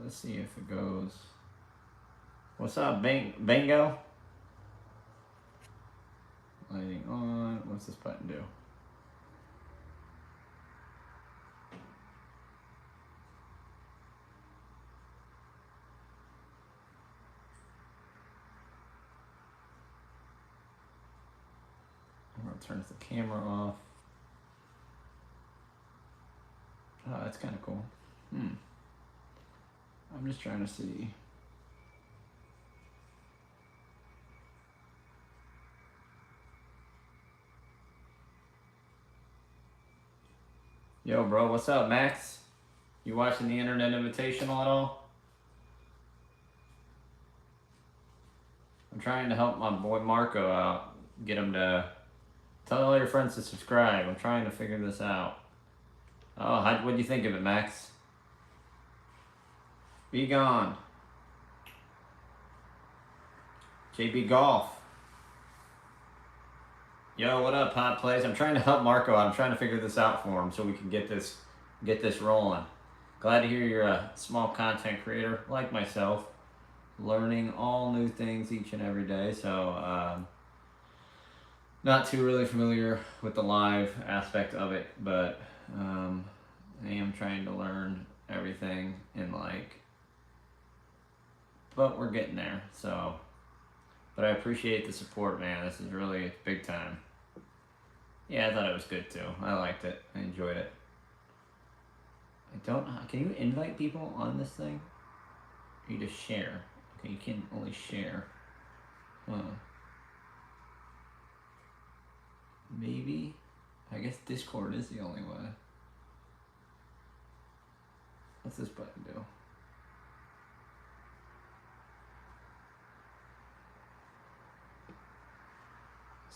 let's see if it goes. What's up, Bingo? Lighting on. What's this button do? I'm gonna turn the camera off. Oh, that's kind of cool. I'm just trying to see. Yo, bro, what's up, Max? You watching the Internet Invitational at all? I'm trying to help my boy Marco out. Get him to tell all your friends to subscribe. I'm trying to figure this out. Oh, what'd you think of it, Max? Be gone. JB Golf. Yo, what up, Hot Plays? I'm trying to help Marco out. I'm trying to figure this out for him so we can get this rolling. Glad to hear you're a small content creator like myself, learning all new things each and every day. So, not too really familiar with the live aspect of it, but I am trying to learn everything but we're getting there. So, but I appreciate the support, man. This is really big time. Yeah, I thought it was good too. I liked it. I enjoyed it. Can you invite people on this thing? Or you just share? Okay, you can only share. Maybe. I guess Discord is the only way. What's this button do?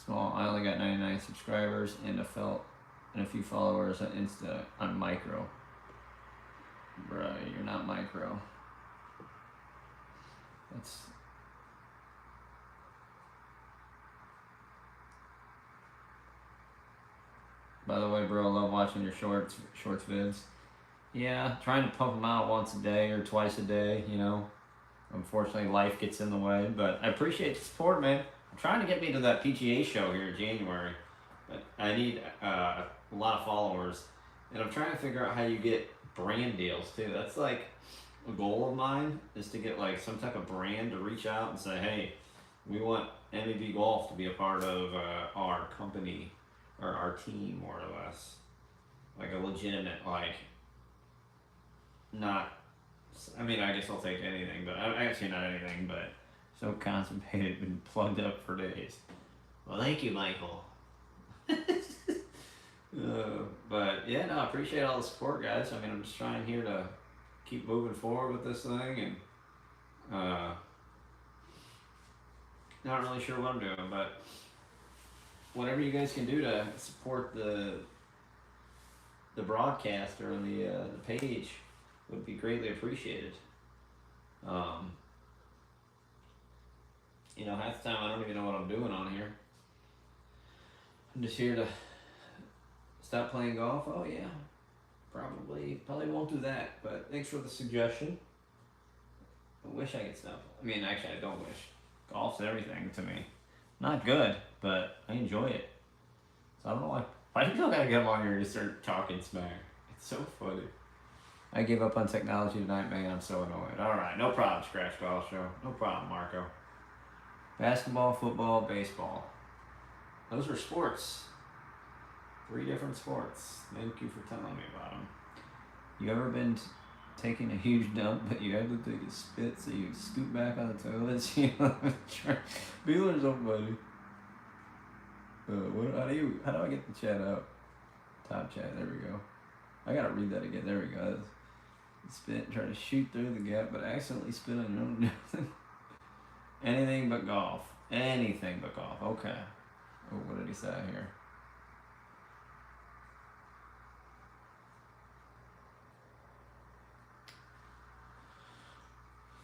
Small. I only got 99 subscribers and a few followers on Insta. I'm micro. Bruh, you're not micro. That's. By the way, bro, I love watching your shorts vids. Yeah, trying to pump them out once a day or twice a day, you know. Unfortunately, life gets in the way, but I appreciate the support, man. I'm trying to get me to that PGA show here in January, but I need a lot of followers, and I'm trying to figure out how you get brand deals too. That's like a goal of mine, is to get like some type of brand to reach out and say, hey, we want MEB Golf to be a part of our company or our team, more or less. Like a legitimate, not, I mean, I guess I'll take anything, but actually not anything, but so constipated, been plugged up for days. Well, thank you, Michael. But yeah, no, I appreciate all the support, guys. I mean, I'm just trying here to keep moving forward with this thing, and not really sure what I'm doing, but whatever you guys can do to support the broadcast or the page would be greatly appreciated. You know, half the time I don't even know what I'm doing on here. I'm just here to stop playing golf. Oh yeah, probably won't do that, but thanks for the suggestion. I wish I could stop. I mean, actually, I don't wish. Golf's everything to me. Not good, but I enjoy it. So I don't know why do you feel gotta get on here and just start talking smack? It's so funny. I gave up on technology tonight, man. I'm so annoyed. All right, no problem, Scratch Golf Show. No problem, Marco. Basketball, football, baseball. Those are sports. 3 different sports. Thank you for telling me about them. You ever been taking a huge dump, but you had to take a spit, so you scoot back on the toilets? Beeler's so funny. How do I get the chat out? Top chat, there we go. I gotta read that again, there we go. Spit, try to shoot through the gap, but accidentally spit on your own nothing. Anything but golf. Anything but golf, okay. Oh, what did he say here?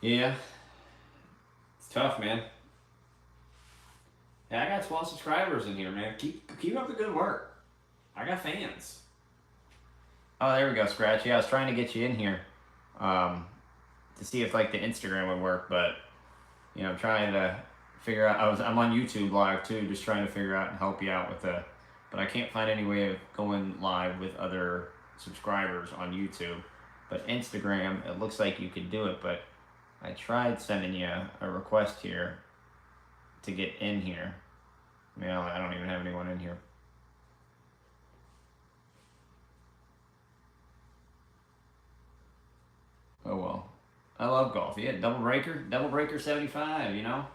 Yeah. It's tough, man. Yeah, I got 12 subscribers in here, man. Keep up the good work. I got fans. Oh, there we go, Scratch. Yeah, I was trying to get you in here. to see if like the Instagram would work, but you know, trying to figure out. I'm on YouTube live too, just trying to figure out and help you out with the. But I can't find any way of going live with other subscribers on YouTube. But Instagram, it looks like you could do it. But I tried sending you a request here to get in here. I mean, I don't even have anyone in here. Oh well. I love golf. Yeah, double breaker 75, you know?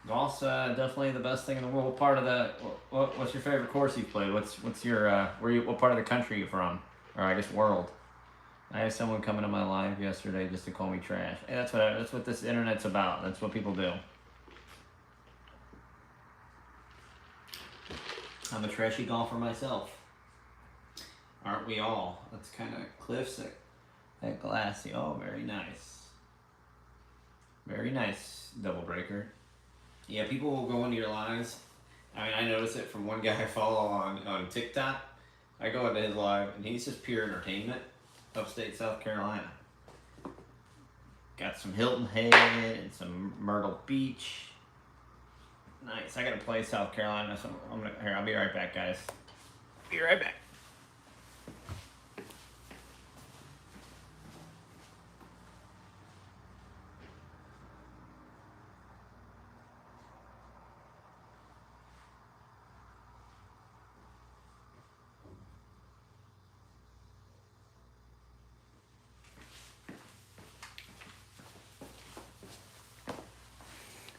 Golf's definitely the best thing in the world. What part of the what's your favorite course you've played? What's your what part of the country are you from? Or I guess world. I had someone come into my live yesterday just to call me trash. Hey, that's what this internet's about. That's what people do. I'm a trashy golfer myself. Aren't we all? That's kind of Cliff's at Glassy. Oh, very nice. Very nice, double breaker. Yeah, people will go into your lives. I mean, I notice it from one guy I follow on TikTok. I go into his live, and he's just pure entertainment. Upstate South Carolina. Got some Hilton Head and some Myrtle Beach. Nice. I gotta play South Carolina. So I'll be right back, guys. Be right back.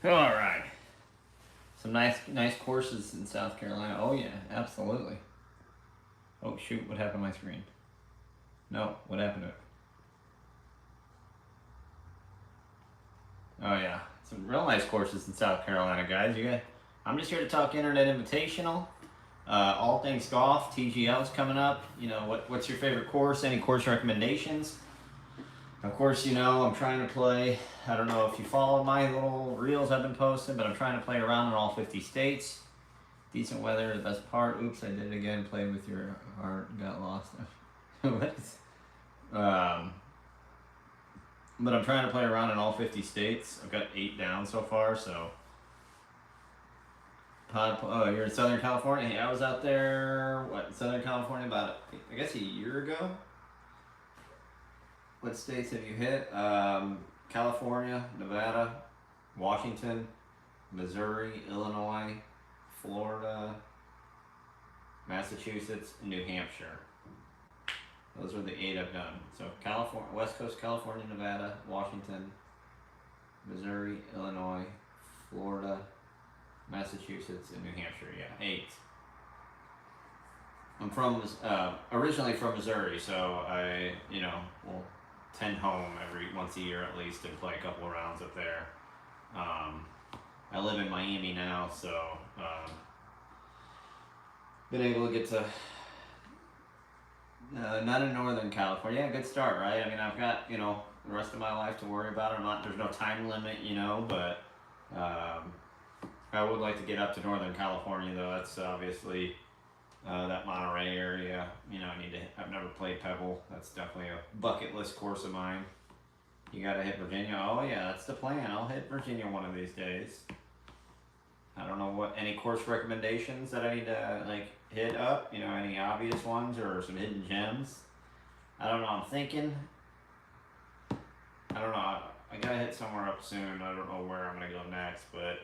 All right. Some nice courses in South Carolina. Oh yeah, absolutely. Oh shoot, what happened to my screen? No, what happened to it? Oh yeah, some real nice courses in South Carolina, guys. I'm just here to talk Internet Invitational. All things golf. TGL's coming up. You know, what's your favorite course? Any course recommendations? Of course, you know, I'm trying to play, I don't know if you follow my little reels I've been posting, but I'm trying to play around in all 50 states. Decent weather, the best part. Oops, I did it again. Played with your heart, got lost. What is, but I'm trying to play around in all 50 states. I've got 8 down so far, so. Oh, you're in Southern California? Hey, I was out there, Southern California about, I guess a year ago? What states have you hit? California, Nevada, Washington, Missouri, Illinois, Florida, Massachusetts, and New Hampshire. Those are the 8 I've done. So California, West Coast, California, Nevada, Washington, Missouri, Illinois, Florida, Massachusetts, and New Hampshire. Yeah, 8. I'm from originally from Missouri, so I will tend home once a year at least and play a couple of rounds up there. I live in Miami now, so been able to get to not in Northern California. Yeah, good start, right? I mean, I've got the rest of my life to worry about. There's no time limit, but I would like to get up to Northern California though. That's obviously. That Monterey area, I've never played Pebble. That's definitely a bucket list course of mine. You gotta hit Virginia. Oh yeah, that's the plan. I'll hit Virginia one of these days. I don't know any course recommendations that I need to hit up, any obvious ones or some hidden gems. I don't know, I'm thinking, I don't know, I gotta hit somewhere up soon. I don't know where I'm gonna go next, but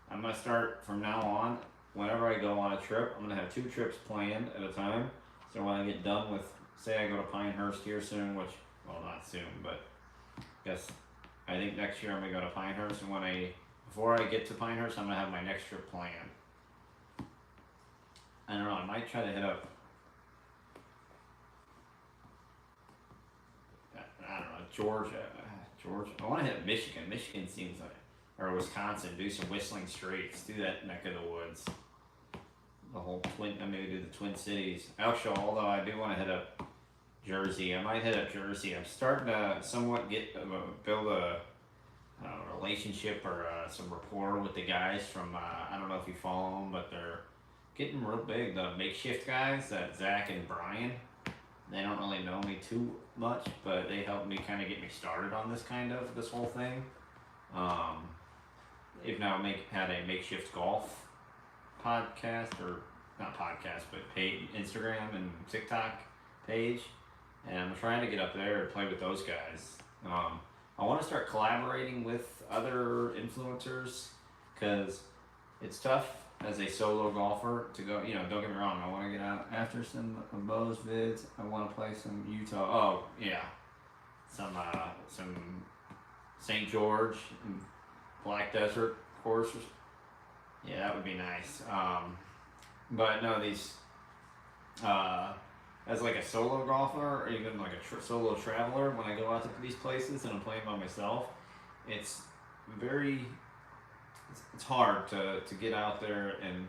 I'm gonna start from now on. Whenever I go on a trip, I'm going to have 2 trips planned at a time. So when I get done with, say I go to Pinehurst here soon, which, well, not soon, but I think next year I'm going to go to Pinehurst. And before I get to Pinehurst, I'm going to have my next trip planned. I don't know, I might try to hit up, I don't know, Georgia. I want to hit Michigan. Michigan seems like, or Wisconsin, do some Whistling Straits, do that neck of the woods. The whole maybe do the Twin Cities. Actually, although I do want to hit up Jersey. I might hit up Jersey. I'm starting to somewhat build a relationship or some rapport with the guys from, I don't know if you follow them, but they're getting real big. The makeshift guys, that Zach and Brian, They don't really know me too much, but they helped me kind of get me started on this whole thing. Um, they've now had a makeshift golf podcast, or not podcast, but Instagram and TikTok page, and I'm trying to get up there and play with those guys. I want to start collaborating with other influencers because it's tough as a solo golfer to go. Don't get me wrong. I want to get out after some of Bo's vids. I want to play some Utah. Oh yeah, some St. George and Black Desert courses. Yeah, that would be nice. But no, these as like a solo golfer or even like a solo traveler, when I go out to these places and I'm playing by myself, it's it's hard to get out there. And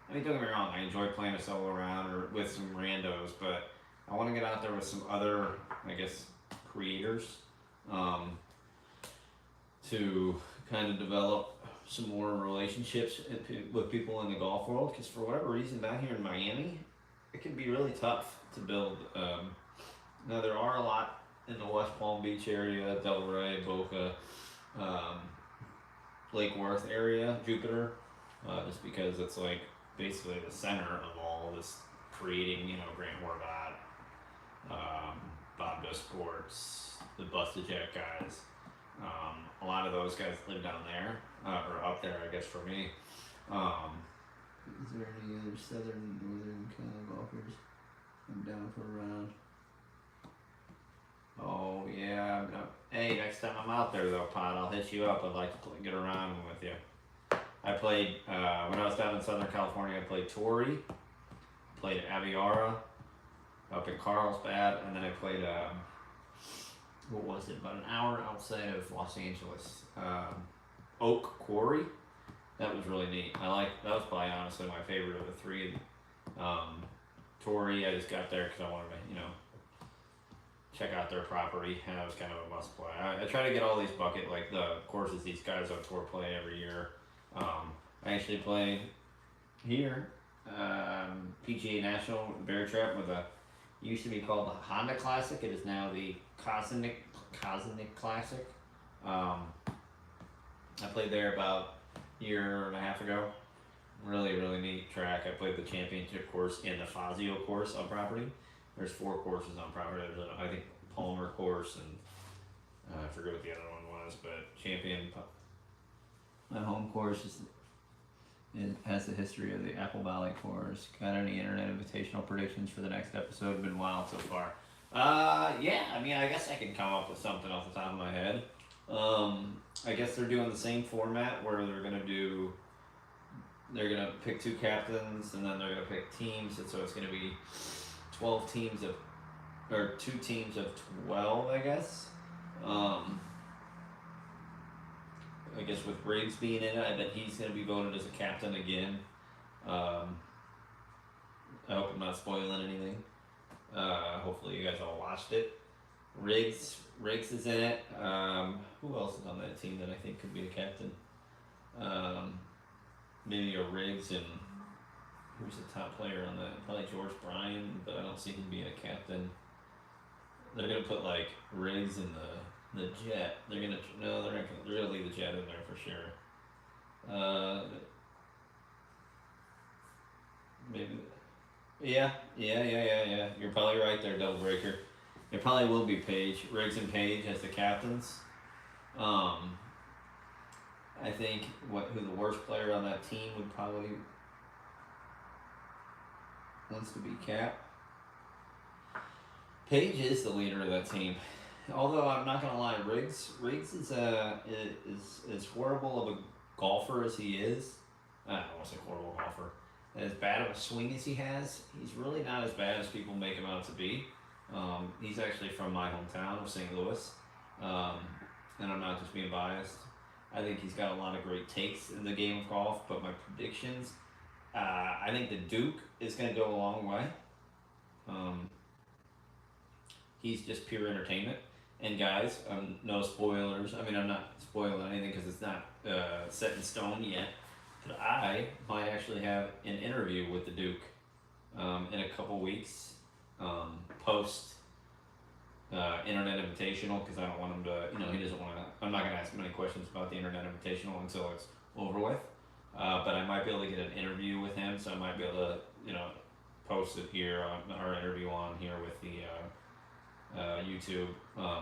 I mean, don't get me wrong, I enjoy playing a solo round or with some randos, but I want to get out there with some other, I guess, creators, to kind of develop some more relationships with people in the golf world, because for whatever reason down here in Miami it can be really tough to build. Now there are a lot in the West Palm Beach area, Delray, Boca, Lake Worth area, Jupiter, just because it's like basically the center of all this creating, Grant Horvat, Bob Does Sports, the Busted Jack guys. A lot of those guys live down there, or up there, I guess, for me. Is there any other southern, northern kind of golfers? I'm down for a round. Oh, yeah. Hey, next time I'm out there, though, Pod, I'll hit you up. I'd like to get around with you. I played, when I was down in Southern California, I played Torrey, played Aviara up in Carlsbad, and then I played, what was it, about an hour outside of Los Angeles, Oak Quarry. That was really neat. That was probably honestly my favorite of the three. Torrey, I just got there because I wanted to, check out their property, and that was kind of a must play. I try to get all these the courses these guys on tour play every year. I actually played here, PGA National Bear Trap with used to be called the Honda Classic. It is now the Kosinick Classic. I played there about a year and a half ago. Really, really neat track. I played the championship course in the Fazio course on property. There's 4 courses on property. There's I think Palmer course, and I forget what the other one was, but my home course it has the history of the Apple Valley course. Got any internet invitational predictions for the next episode? Been wild so far. Yeah, I mean, I guess I can come up with something off the top of my head. I guess they're doing the same format where they're gonna pick 2 captains, and then they're gonna pick teams, and so it's gonna be 12 teams or 2 teams of 12, I guess. I guess with Riggs being in it, I bet he's going to be voted as a captain again. I hope I'm not spoiling anything. Hopefully you guys all watched it. Riggs is in it. Who else is on that team that I think could be a captain? Maybe a Riggs, and who's the top player on that? Probably George Bryan, but I don't see him being a captain. They're gonna put like Riggs in the Jet. They're gonna leave the Jet in there for sure. Maybe. Yeah. You're probably right there, Double Breaker. It probably will be Riggs and Page as the captains. I think who the worst player on that team would probably wants to be Cap. Page is the leader of that team. Although I'm not gonna lie, Riggs is as horrible of a golfer as he is. I don't want to say horrible golfer. As bad of a swing as he has, he's really not as bad as people make him out to be. He's actually from my hometown of St. Louis, and I'm not just being biased. I think he's got a lot of great takes in the game of golf, but my predictions, I think the Duke is going to go a long way. He's just pure entertainment. And guys, no spoilers. I mean, I'm not spoiling anything because it's not set in stone yet. But I might actually have an interview with the Duke in a couple weeks. post Internet Invitational, because I don't want him to, he doesn't want to, I'm not going to ask him any questions about the Internet Invitational until it's over with. But I might be able to get an interview with him, so I might be able to, post it here, our interview on here with the YouTube.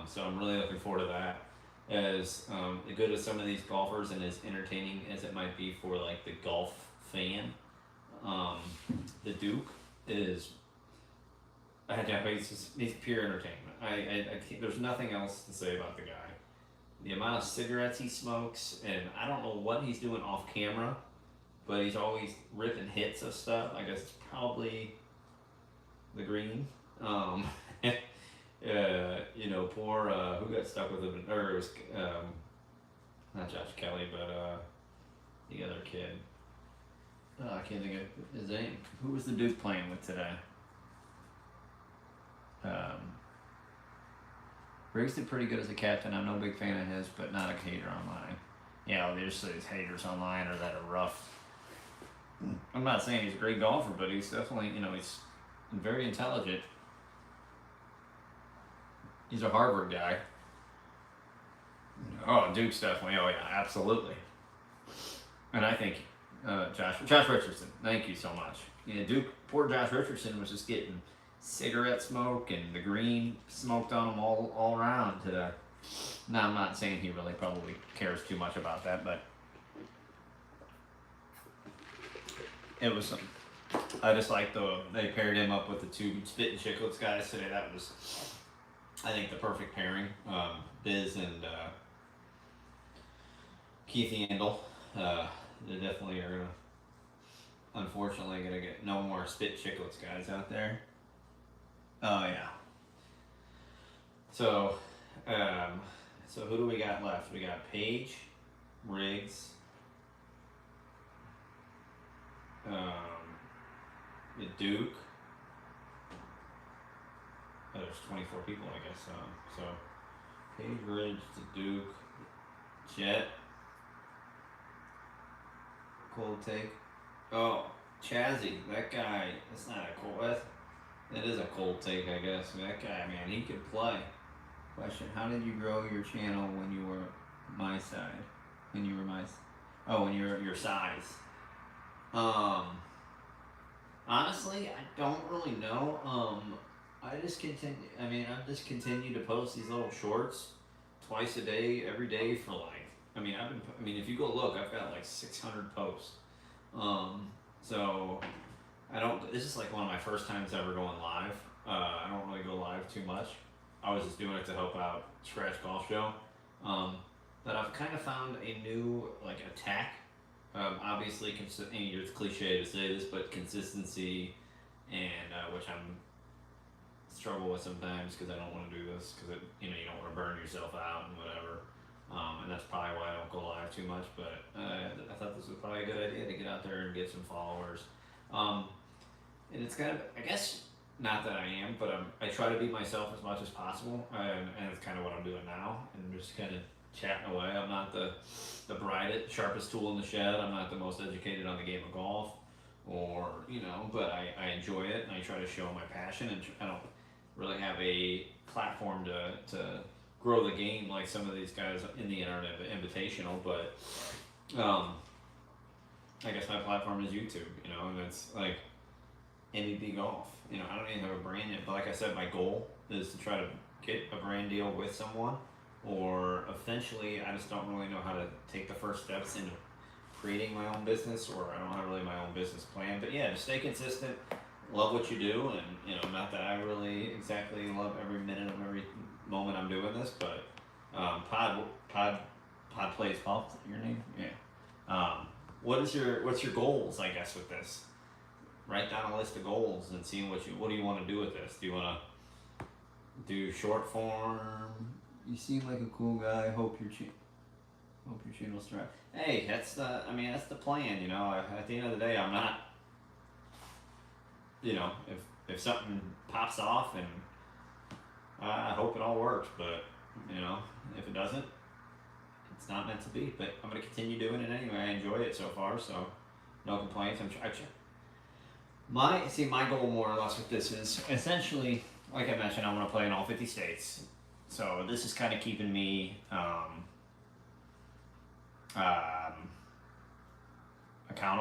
So I'm really looking forward to that. As good as some of these golfers and as entertaining as it might be for like the golf fan, the Duke is, he's pure entertainment. I can't, there's nothing else to say about the guy. The amount of cigarettes he smokes, and I don't know what he's doing off camera, but he's always ripping hits of stuff. I guess it's probably the green. Poor, who got stuck with it, or it was, not Josh Kelly, but, the other kid. I can't think of his name. Who was the Duke playing with today? Briggs did pretty good as a captain. I'm no big fan of his, but not a hater online. Yeah, obviously there's haters online or that are rough. I'm not saying he's a great golfer, but he's definitely, he's very intelligent. He's a Harvard guy. Oh, Duke's definitely. Oh yeah, absolutely. And I think Josh Richardson. Thank you so much. Duke. Poor Josh Richardson was just getting cigarette smoke and the green smoked on him all around today. Now I'm not saying he really probably cares too much about that, but it was some. I just like they paired him up with the two Spittin' Chicklets guys today. That was, I think, the perfect pairing. Biz and Keith Yandel. They definitely are unfortunately gonna get no more Spit Chicklets guys out there. Oh yeah. So who do we got left? We got Paige, Riggs, the Duke. Oh, there's 24 people, I guess. So Paige, Riggs, the Duke, Jet. Cold take. Oh, Chazzy, that guy. That's not a cold. That is a cold take, I guess. That guy, man, he could play. Question: how did you grow your channel when you were my side? When you were when you were your size? Honestly, I don't really know. I just continue. I've just continued to post these little shorts twice a day, every day for like. If you go look, I've got like 600 posts. So I don't. This is like one of my first times ever going live. I don't really go live too much. I was just doing it to help out Scratch Golf Show. But I've kind of found a new attack. Obviously, it's cliche to say this, but consistency, and which I'm struggle with sometimes because I don't want to do this because you don't want to burn yourself out and whatever. And that's probably why I don't go live too much. But I thought this was probably a good idea to get out there and get some followers. And it's kind of, I guess, not that I am, but I try to be myself as much as possible, and it's kind of what I'm doing now, and just kind of chatting away. I'm not the brightest, sharpest tool in the shed. I'm not the most educated on the game of golf, but I enjoy it, and I try to show my passion, and I don't really have a platform to grow the game like some of these guys in the Internet Invitational, but I guess my platform is YouTube, and it's like MEB Golf. I don't even have a brand yet, but like I said, my goal is to try to get a brand deal with someone, or eventually I just don't really know how to take the first steps into creating my own business, or I don't have really my own business plan. But yeah, just stay consistent, love what you do, and not that I really exactly love every minute of every moment I'm doing this, but Pod plays golf. Is that your name? Yeah. What's your goals? I guess with this, write down a list of goals and see what do you want to do with this. Do you want to do short form? You seem like a cool guy. Hope your channel's thrive. Hey, that's the plan. At the end of the day, I'm not. If something pops off, and I hope it all works, but if it doesn't, it's not meant to be. But I'm gonna continue doing it anyway. I enjoy it so far, so no complaints. My goal more or less with this is essentially, like I mentioned, I want to play in all 50 states. So this is kind of keeping me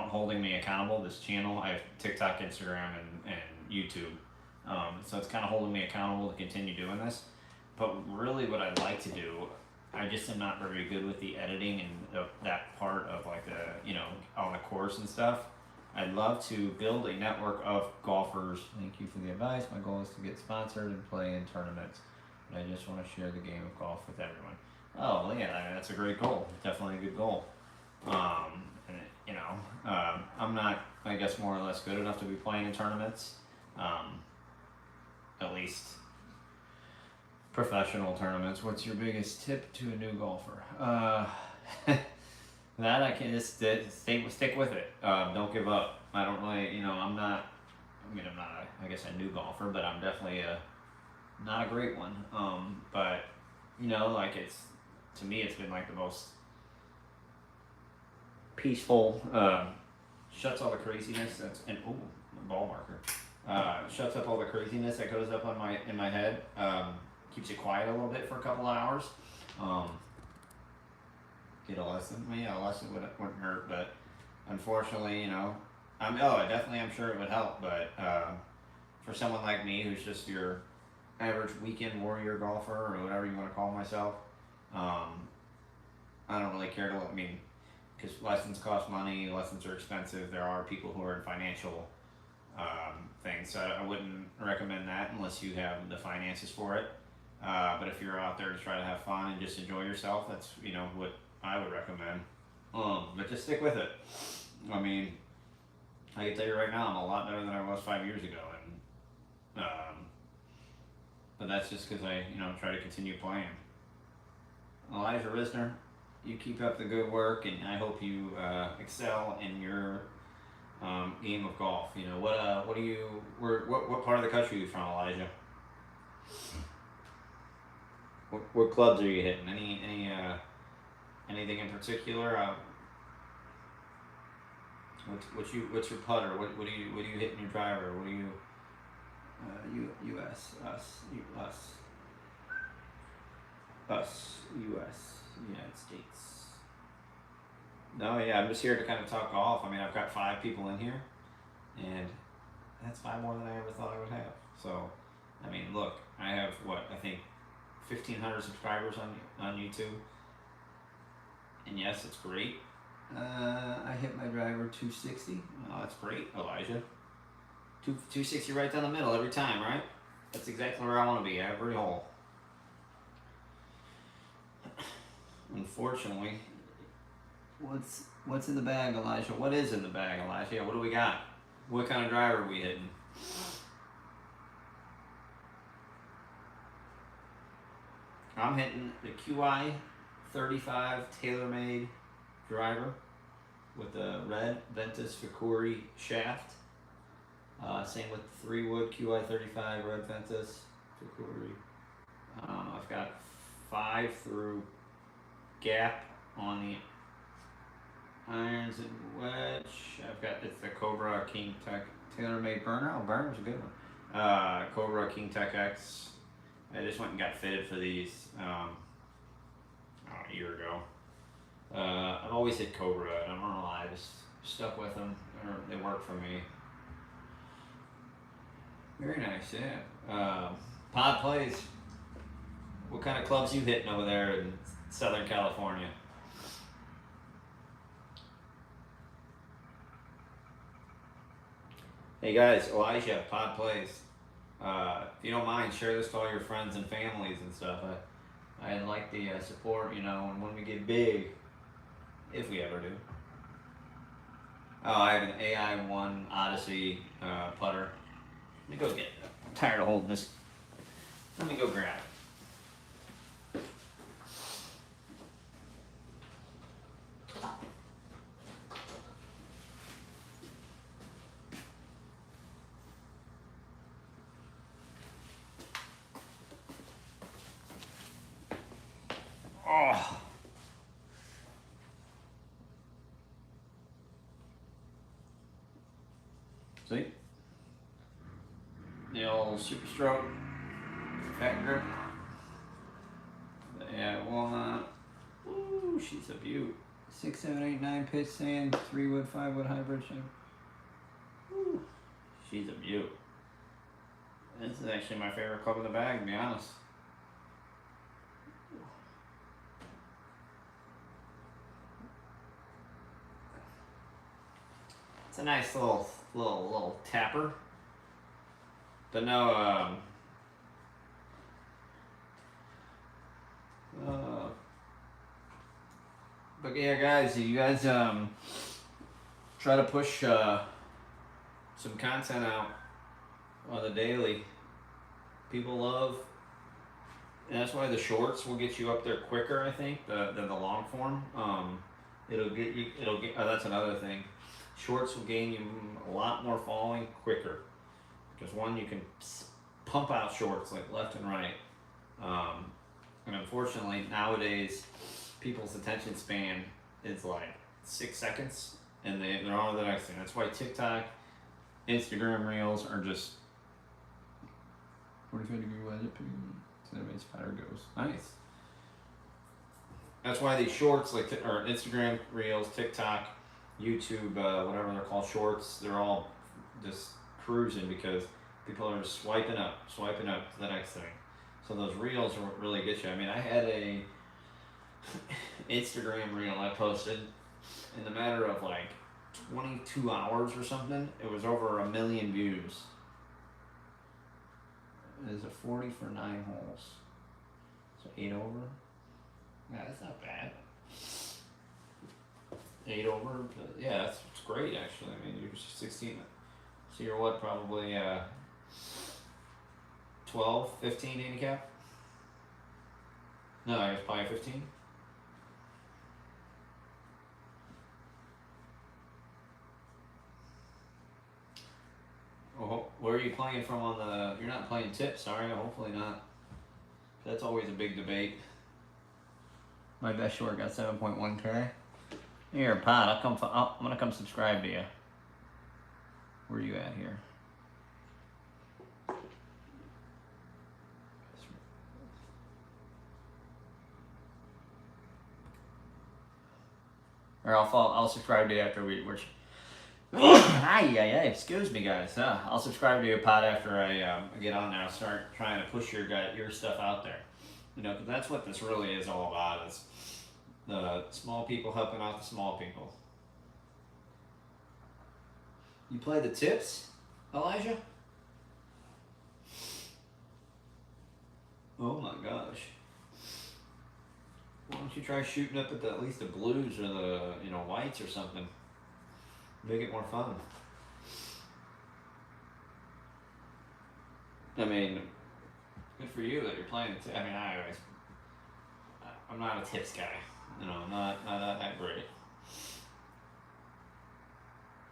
holding me accountable. This channel, I have TikTok, Instagram, and YouTube. So it's kind of holding me accountable to continue doing this. But really, what I'd like to do, I just am not very good with the editing and that part of like the on the course and stuff. I'd love to build a network of golfers. Thank you for the advice. My goal is to get sponsored and play in tournaments. But I just want to share the game of golf with everyone. Oh, well, yeah, that's a great goal. Definitely a good goal. And I'm not, I guess, more or less good enough to be playing in tournaments. At least professional tournaments. What's your biggest tip to a new golfer? That I can just stick with it. Don't give up. I don't really, I'm not I guess a new golfer, but I'm definitely not a great one. But like to me, it's been like the most peaceful. Shuts all the craziness ball marker. Shuts up all the craziness that goes up in my head. Keeps you quiet a little bit for a couple hours. Get a lesson. Well, yeah, a lesson wouldn't hurt, but unfortunately, I'm sure it would help, but for someone like me who's just your average weekend warrior golfer or whatever you want to call myself, I don't really care because lessons cost money, lessons are expensive. There are people who are in financial things, so I wouldn't recommend that unless you have the finances for it. But if you're out there to try to have fun and just enjoy yourself, that's what I would recommend. But just stick with it. I can tell you right now, I'm a lot better than I was 5 years ago, and but that's just because I try to continue playing. Elijah Risner, you keep up the good work, and I hope you excel in your game of golf. What part of the country are you from, Elijah? What clubs are you hitting? Anything in particular? What's your putter? What do you hit in your driver? What do you US, United States. No, yeah, I'm just here to kind of talk golf. I've got 5 people in here, and that's 5 more than I ever thought I would have. So, look, I have 1,500 subscribers on YouTube, and yes, it's great. I hit my driver 260. Oh, that's great, Elijah. 260 right down the middle every time, right? That's exactly where I want to be, every hole. Unfortunately, what's in the bag, Elijah? What is in the bag, Elijah? What do we got? What kind of driver are we hitting? I'm hitting the QI 35 TaylorMade driver with the red Ventus Ficori shaft. Same with the 3-wood QI 35 red Ventus Ficori. I've got 5 through gap on the irons and wedge. It's the Cobra King Tech TaylorMade burner. Oh, burner's a good one. Cobra King Tech X. I just went and got fitted for these a year ago. I've always hit Cobra, and I don't know why, I just stuck with them. They work for me. Very nice, yeah. Pod plays. What kind of clubs you hitting over there in Southern California? Hey guys, Elijah, Pod plays. If you don't mind, share this to all your friends and families and stuff. I like the support, and when we get big, if we ever do. Oh, I have an AI1 Odyssey putter. Let me go get it. I'm tired of holding this. Let me go grab it. Oh. See? The old Super Stroke Fat Grip. Yeah, walnut. Ooh, she's a beaut. 6, 7, 8, 9 pitch sand, 3 wood, 5 wood hybrid. Ooh, she's a beaut. This is actually my favorite club in the bag, to be honest. It's a nice little tapper, but no but yeah, guys, you guys try to push some content out on the daily. People love, and that's why the shorts will get you up there quicker, I think, than the long form. It'll get. That's another thing. Shorts will gain you a lot more following quicker, because one, you can pump out shorts like left and right, and unfortunately nowadays people's attention span is like 6 seconds, and they're on to the next thing. That's why TikTok, Instagram Reels are just 45-degree weather. Cinnamon spider goes nice. That's why these shorts, like or Instagram Reels, TikTok, YouTube, whatever they're called, shorts, they're all just cruising because people are just swiping up to the next thing. So those reels will really get you. I mean, I had a Instagram reel I posted in the matter of like 22 hours or something. It was over 1 million views. It is a 40 for 9 holes. So 8 over. Yeah, that's not bad. 8 over, but yeah, that's great actually. I mean, you're 16, so you're what, probably 12, 15 handicap? No, I guess probably 15. Well, where are you playing from on the, you're not playing tips, are you? Hopefully not. That's always a big debate. My best short got 7.1K. Here, Pod, I'm gonna come subscribe to you. Where are you at here? Or I'll subscribe to you after which. Excuse me, guys. I'll subscribe to your Pod after I get on there. I'll start trying to push your stuff out there. You know, 'cause that's what this really is all about. Is the small people helping out the small people. You play the tips, Elijah? Oh my gosh. Why don't you try shooting up at least the blues or the whites or something? Make it more fun. I mean, good for you that you're playing the I mean, I'm not a tips guy. I'm not that great.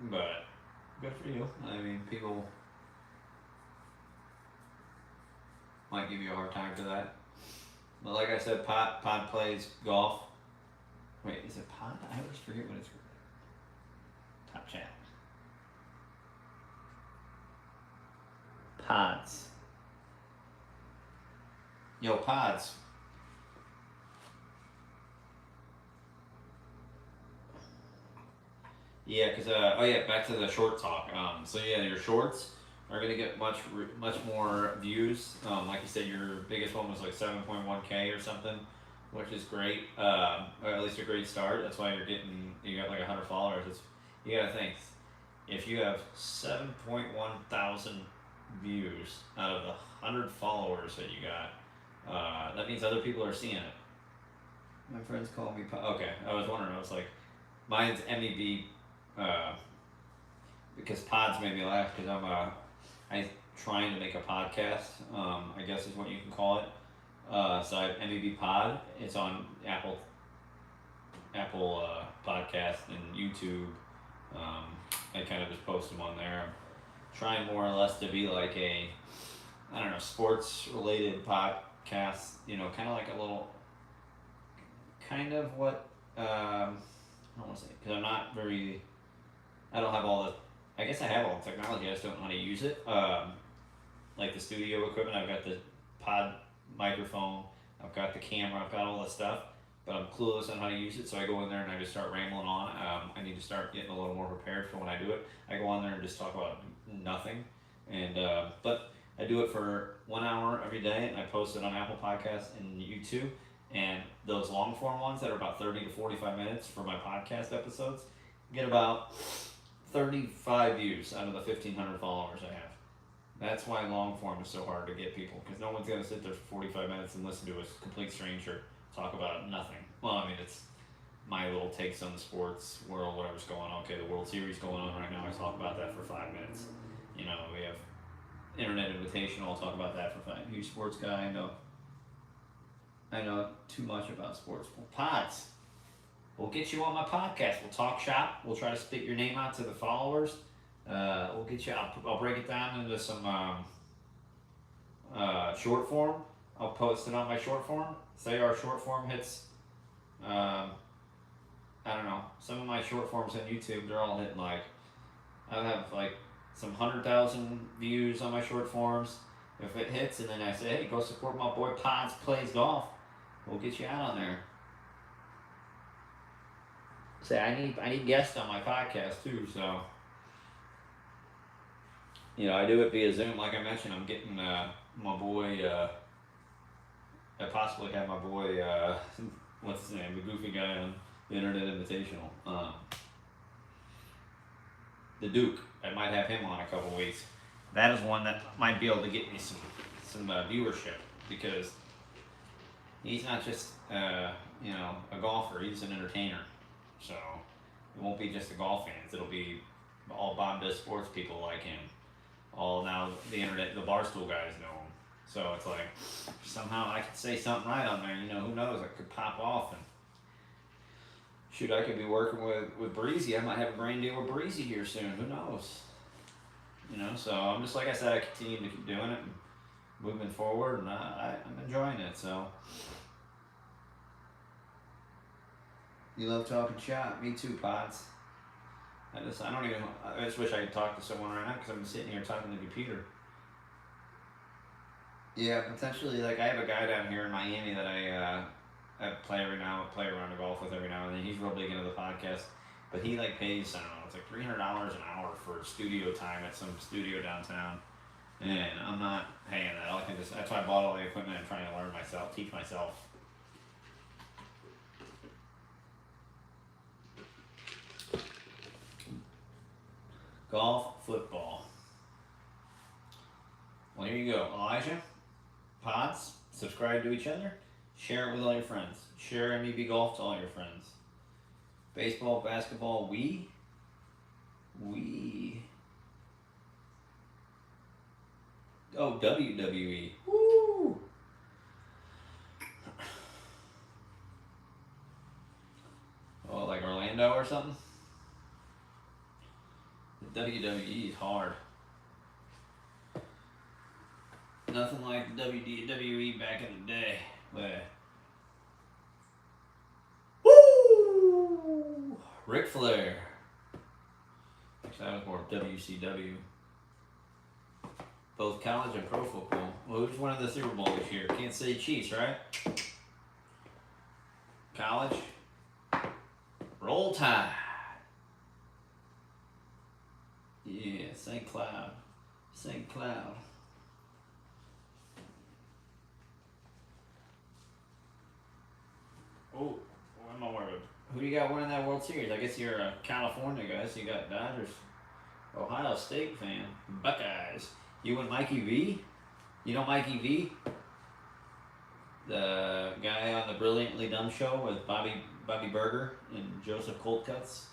But good for you. I mean, people might give you a hard time for that. But like I said, Pod plays golf. Wait, is it Pod? I always forget what it's called. Top chat. Pods. Yo, Pods. Yeah, because back to the short talk. So yeah, your shorts are gonna get much more views. Like you said, your biggest one was like 7.1K or something, which is great. Or at least a great start. That's why you got like 100 followers. You gotta think, if you have 7.1 thousand views out of the 100 followers that you got, that means other people are seeing it. My friends call me. Okay, I was wondering. I was like, mine's MEB. Because Pods made me laugh because I'm trying to make a podcast. I guess is what you can call it. So I have MEB Pod. It's on Apple Podcast and YouTube. I kind of just post them on there. I'm trying more or less to be like a, I don't know, sports related podcast. Kind of like a little, kind of what I don't want to say, because I don't have all the. I guess I have all the technology. I just don't know how to use it. like the studio equipment. I've got the pod microphone, I've got the camera, I've got all this stuff, but I'm clueless on how to use it. So I go in there and I just start rambling on. I need to start getting a little more prepared for when I do it. I go on there and just talk about nothing, and but I do it for 1 hour every day, and I post it on Apple Podcasts and YouTube. And those long form ones that are about 30 to 45 minutes for my podcast episodes get about 35 views out of the 1,500 followers I have. That's why long form is so hard to get people, because no one's going to sit there for 45 minutes and listen to a complete stranger talk about nothing. Well, I mean, it's my little takes on the sports world, whatever's going on. Okay, the World Series going on right now, I talk about that for 5 minutes. You know, we have Internet Invitational, I'll talk about that for 5 minutes. Huge sports guy, I know too much about sports. Well, pods. We'll get you on my podcast. We'll talk shop. We'll try to spit your name out to the followers. We'll get you. I'll break it down into some short form. I'll post it on my short form. Say our short form hits. I don't know. Some of my short forms on YouTube, they're all hitting like. I have like some 100,000 views on my short forms. If it hits, and then I say, hey, go support my boy Pods Plays Golf. We'll get you out on there. Say I need guests on my podcast too, so I do it via Zoom. Like I mentioned, I'm getting my boy. I possibly have my boy. What's his name? The goofy guy on the Internet Invitational. The Duke. I might have him on a couple weeks. That is one that might be able to get me some viewership, because he's not just a golfer. He's an entertainer. So it won't be just the golf fans. It'll be all Bob Does Sports people like him. All now the internet, the Barstool guys know him. So it's like somehow I could say something right on there. Who knows? I could pop off, and shoot, I could be working with Breezy. I might have a brand deal with Breezy here soon. Who knows? So I'm just, like I said, I continue to keep doing it and moving forward, and I'm enjoying it. So you love talking shop. Me too, Pods. I just wish I could talk to someone right now, because I'm sitting here talking to the computer. Yeah, potentially. Like, I have a guy down here in Miami that I play around the golf with every now and then. He's real big into the podcast, but he pays, I don't know, it's like $300 an hour for studio time at some studio downtown, and I'm not paying that. That's why I bought all the equipment. I'm trying to learn myself, teach myself. Golf, football. Well, here you go. Elijah, Pods, subscribe to each other, share it with all your friends. Share MEB Golf to all your friends. Baseball, basketball, we. Oh, WWE. Woo! Oh, like Orlando or something? WWE is hard. Nothing like the WWE back in the day. But woo! Ric Flair. Actually, that was more WCW. Both college and pro football. Well, who's won the Super Bowl this year? Kansas City Chiefs, right? College. Roll Tide. Yeah, St. Cloud. St. Cloud. Oh, what am I worried? Who do you got winning that World Series? I guess you're a California guy, so you got Dodgers. Ohio State fan. Buckeyes. You and Mikey V? You know Mikey V? The guy on the Brilliantly Dumb Show with Bobby Berger and Joseph Coldcuts.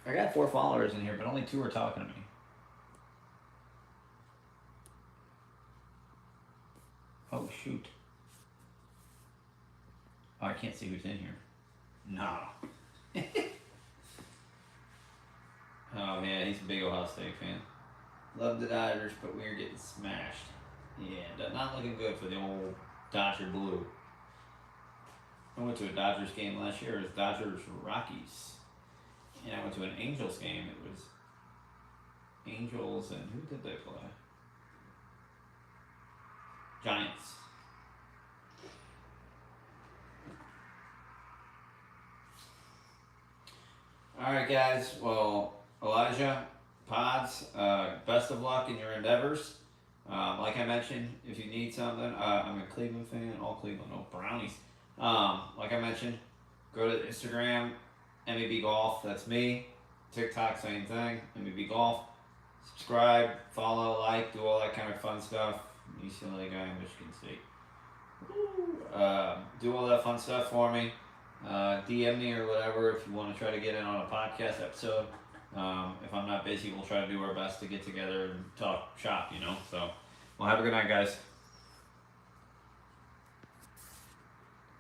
I got 4 followers in here, but only 2 are talking to me. Oh, shoot. Oh, I can't see who's in here. No. Oh, man, he's a big Ohio State fan. Love the Dodgers, but we're getting smashed. Yeah, not looking good for the old Dodger Blue. I went to a Dodgers game last year. It was Dodgers Rockies. And I went to an Angels game. It was Angels and who did they play? Giants. Alright guys, well, Elijah, Pods, best of luck in your endeavors. Like I mentioned, if you need something, I'm a Cleveland fan, all Cleveland, no Brownies. Like I mentioned, go to Instagram, MEB Golf, that's me. TikTok, same thing, MEB Golf. Subscribe, follow, like, do all that kind of fun stuff. You silly guy in Michigan State. Do all that fun stuff for me. DM me or whatever if you want to try to get in on a podcast episode. If I'm not busy, we'll try to do our best to get together and talk shop, you know. So, well, have a good night, guys.